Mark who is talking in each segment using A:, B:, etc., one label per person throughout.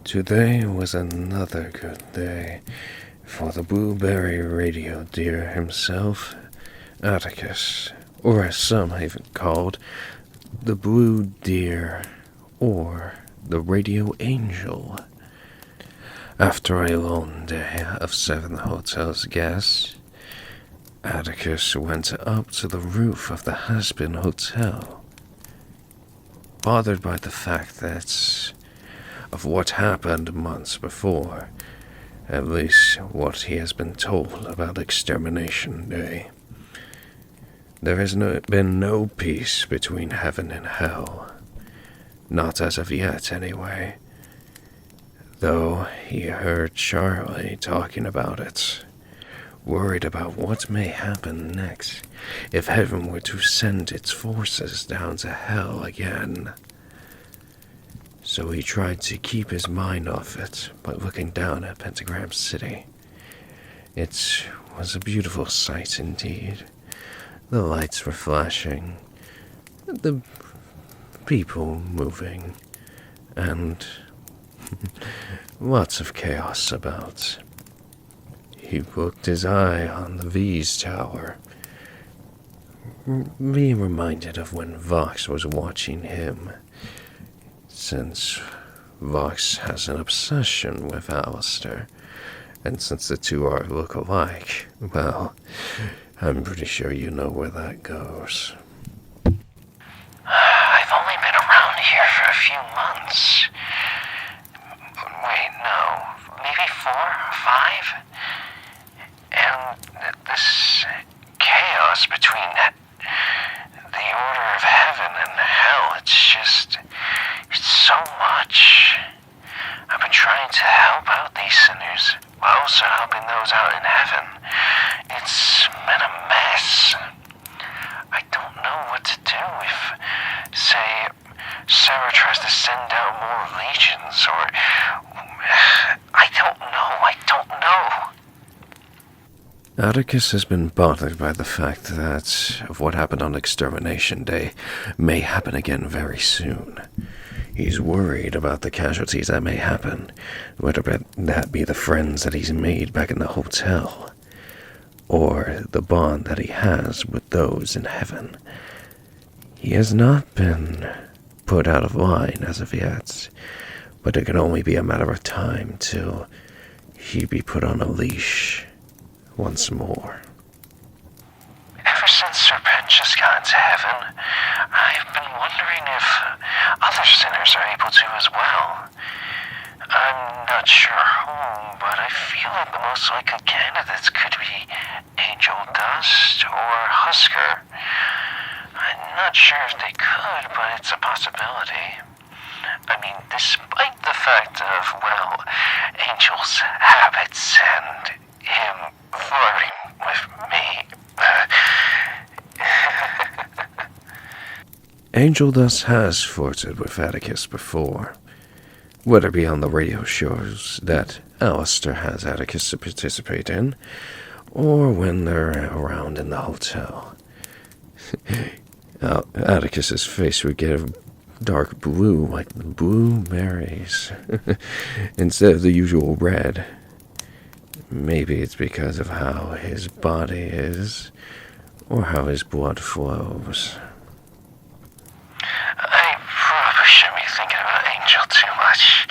A: Today was another good day for the blueberry radio deer himself, Attekus, or as some have it called, the blue deer, or the radio angel. After a long day of serving the hotel's guests, Attekus went up to the roof of the Hazbin hotel, bothered by the fact that of what happened months before, at least what he has been told about Extermination Day. There has been no peace between heaven and hell, not as of yet anyway, though he heard Charlie talking about it, worried about what may happen next if heaven were to send its forces down to hell again. So he tried to keep his mind off it by looking down at Pentagram City. It was a beautiful sight indeed. The lights were flashing, the people moving, and lots of chaos about. He looked his eye on the V's tower, being reminded of when Vox was watching him, since Vox has an obsession with Alastor, and since the two are look-alike, well, I'm pretty sure you know where that goes.
B: I've only been around here for a few months. Wait, no, maybe 4 or 5? And this chaos between the order of heaven and hell, it's so much. I've been trying to help out these sinners while also helping those out in heaven. It's been a mess. I don't know what to do if, say, Sarah tries to send out more legions, or I don't know.
A: Attekus has been bothered by the fact that of what happened on Extermination Day may happen again very soon. He's worried about the casualties that may happen, whether that be the friends that he's made back in the hotel, or the bond that he has with those in heaven. He has not been put out of line as of yet, but it can only be a matter of time till he be put on a leash once more.
B: Ever since Serpentius got into heaven, I've been wondering if other sinners are able to as well. I'm not sure who, but I feel like the most likely candidates could be Angel Dust or Husker. I'm not sure if they could, but it's a possibility. I mean, despite the fact of, well, Angel's habits and him flirting with me.
A: Angel thus has flirted with Attekus before, whether it be on the radio shows that Alastor has Attekus to participate in, or when they're around in the hotel. Attekus's face would get a dark blue like the blueberries, instead of the usual red. Maybe it's because of how his body is, or how his blood flows.
B: I probably shouldn't be thinking about Angel too much.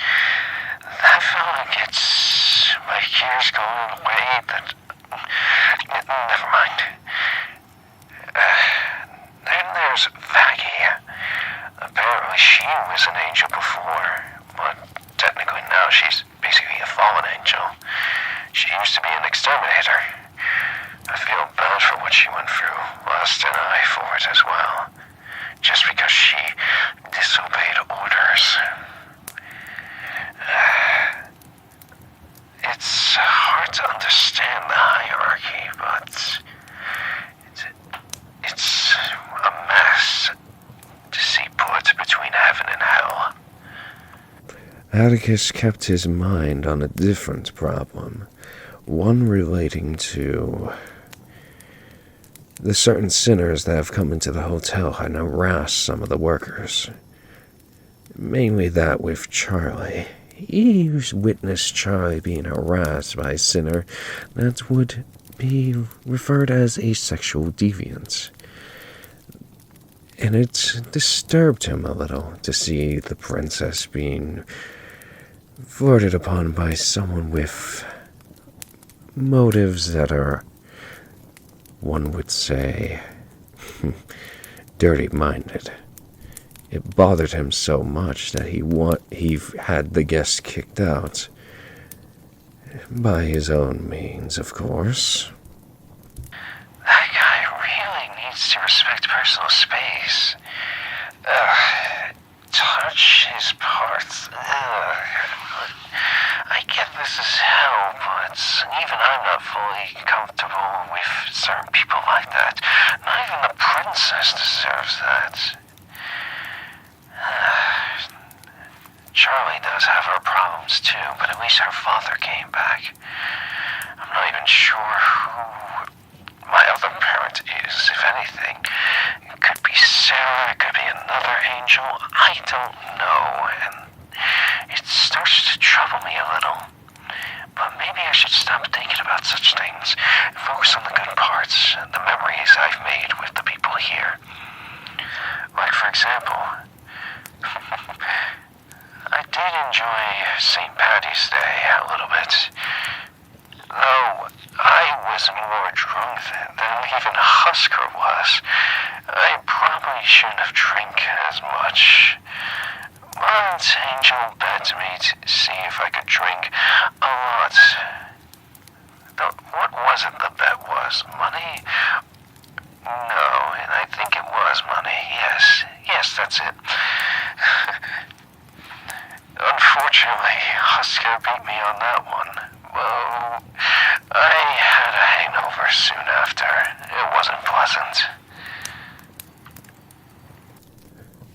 B: That fella gets my gears going in a way that... Never mind. Then there's Vaggie. Apparently she was an angel before, but technically now she's basically a fallen angel. She used to be an exterminator. I feel bad for what she went through, lost an eye for it as well, just because she disobeyed orders. It's hard to understand the hierarchy, but it's a mess to see put between heaven and hell.
A: Attekus kept his mind on a different problem, one relating to the certain sinners that have come into the hotel and harassed some of the workers. Mainly that with Charlie. he witnessed Charlie being harassed by a sinner that would be referred as a sexual deviant. And it disturbed him a little to see the princess being flirted upon by someone with motives that are, one would say, dirty-minded. It bothered him so much that he had the guest kicked out. By his own means, of course.
B: That guy really needs to respect personal space. Touch his parts. I get this is hell, but even I'm not fully comfortable with certain people like that. Not even the princess deserves that. Charlie does have her problems too, but at least her father came back. I'm not even sure who my other parent is, if anything. It could be Sarah, it could be another angel, I don't know, and it starts to trouble me a little. But maybe I should stop thinking about such things and focus on the good parts and the memories I've made with the people here. Like, for example, I did enjoy St. Patty's Day a little bit. Though I was more drunk than even Husker was. I probably shouldn't have drank as much. Once Angel begged me to see if I could drink a lot. What was it the bet was? Money? No, and I think it was money. Yes, that's it. Unfortunately, Husker beat me on that one. Well, I had a hangover soon after. It wasn't pleasant.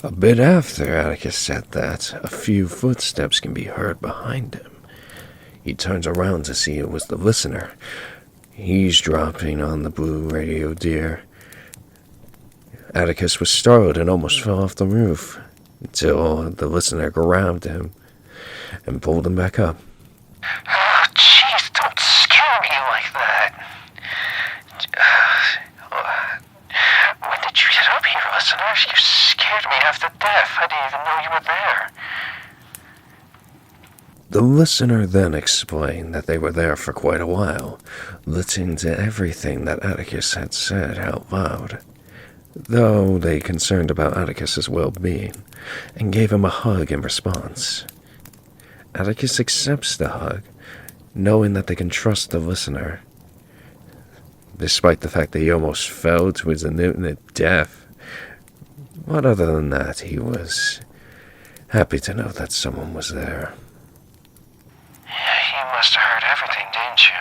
A: A bit after Attekus said that, a few footsteps can be heard behind him. He turns around to see it was the listener. He's dropping on the blue radio deer. Attekus was startled and almost fell off the roof, until the listener grabbed him and pulled him back up.
B: Oh, jeez, don't scare me like that. When did you get up here, listener? You scared me half to death. I didn't even know you were there.
A: The listener then explained that they were there for quite a while, listening to everything that Attekus had said out loud, though they concerned about Attekus's well-being, and gave him a hug in response. Attekus accepts the hug, knowing that they can trust the listener, despite the fact that he almost fell to his imminent death. But other than that, he was happy to know that someone was there.
B: You must have heard everything, didn't you?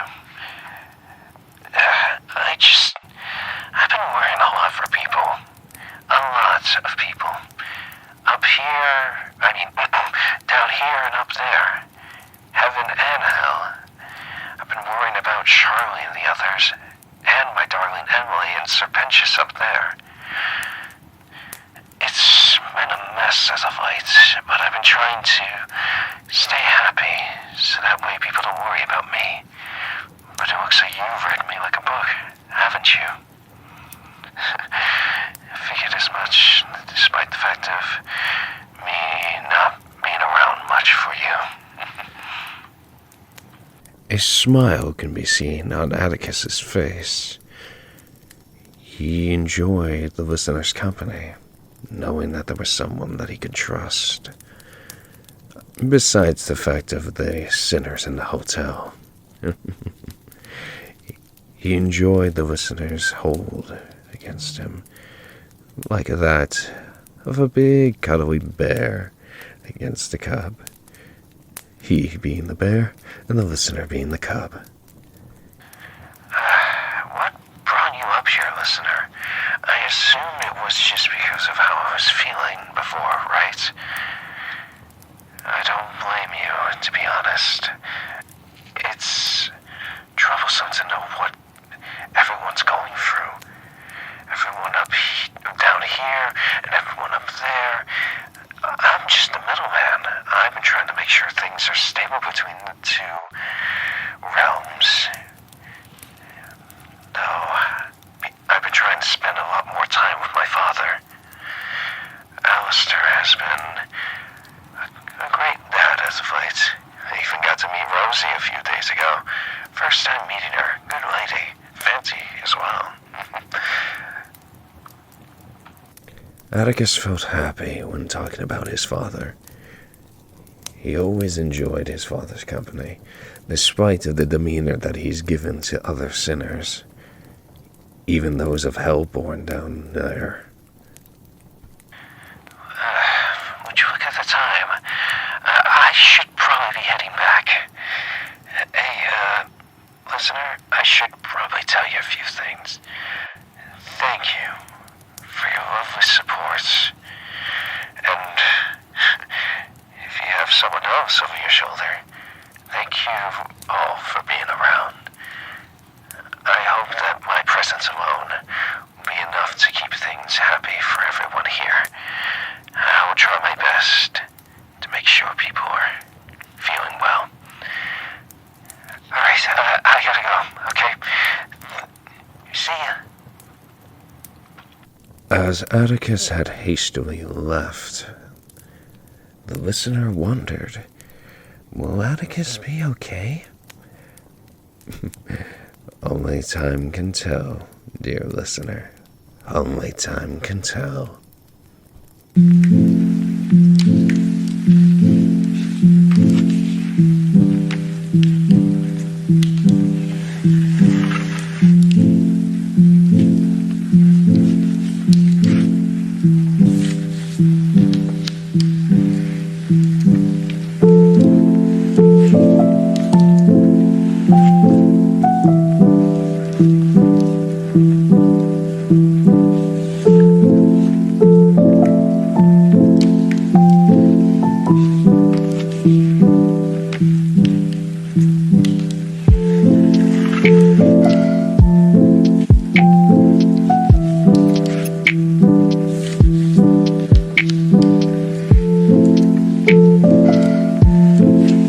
B: I've been worrying a lot for people. A lot of people. Up here, down here and up there. Heaven and hell. I've been worrying about Charlie and the others, and my darling Emily and Serpentius up there. It's been a mess as of late, but I've been trying to stay happy, so that way people don't worry about me. But it looks like you've read me like a book, haven't you? I figured as much, despite the fact of me not being around much for you.
A: A smile can be seen on Attekus's face. He enjoyed the listener's company, knowing that there was someone that he could trust. Besides the fact of the sinners in the hotel. He enjoyed the listener's hold against him, like that of a big cuddly bear against a cub. He being the bear, and the listener being the cub.
B: What brought you up here, listener? I assume it was just because of how I was feeling before, right? I don't blame you, to be honest. It's troublesome to know what everyone's going through. Everyone down here, and everyone up there. I'm just the middleman. I've been trying to make make sure things are stable between the two realms. Though, I've been trying to spend a lot more time with my father. Alastor has been a great dad as of late. I even got to meet Rosie a few days ago. First time meeting her. Good lady. Fancy as well.
A: Attekus felt happy when talking about his father. He always enjoyed his father's company, despite of the demeanor that he's given to other sinners, even those of hell born down there.
B: Would you look at the time? I should probably be heading back. Hey, listener, I should probably tell you a few things. Thank you for your lovely support. And if you have someone else over your shoulder, thank you all for being around. I hope that my presence alone will be enough to keep things happy for everyone here. I will try my best to make sure people are feeling well. Alright, I gotta go, okay? See ya.
A: As Attekus had hastily left, the listener wondered, will Attekus be okay? Only time can tell, dear listener. Only time can tell.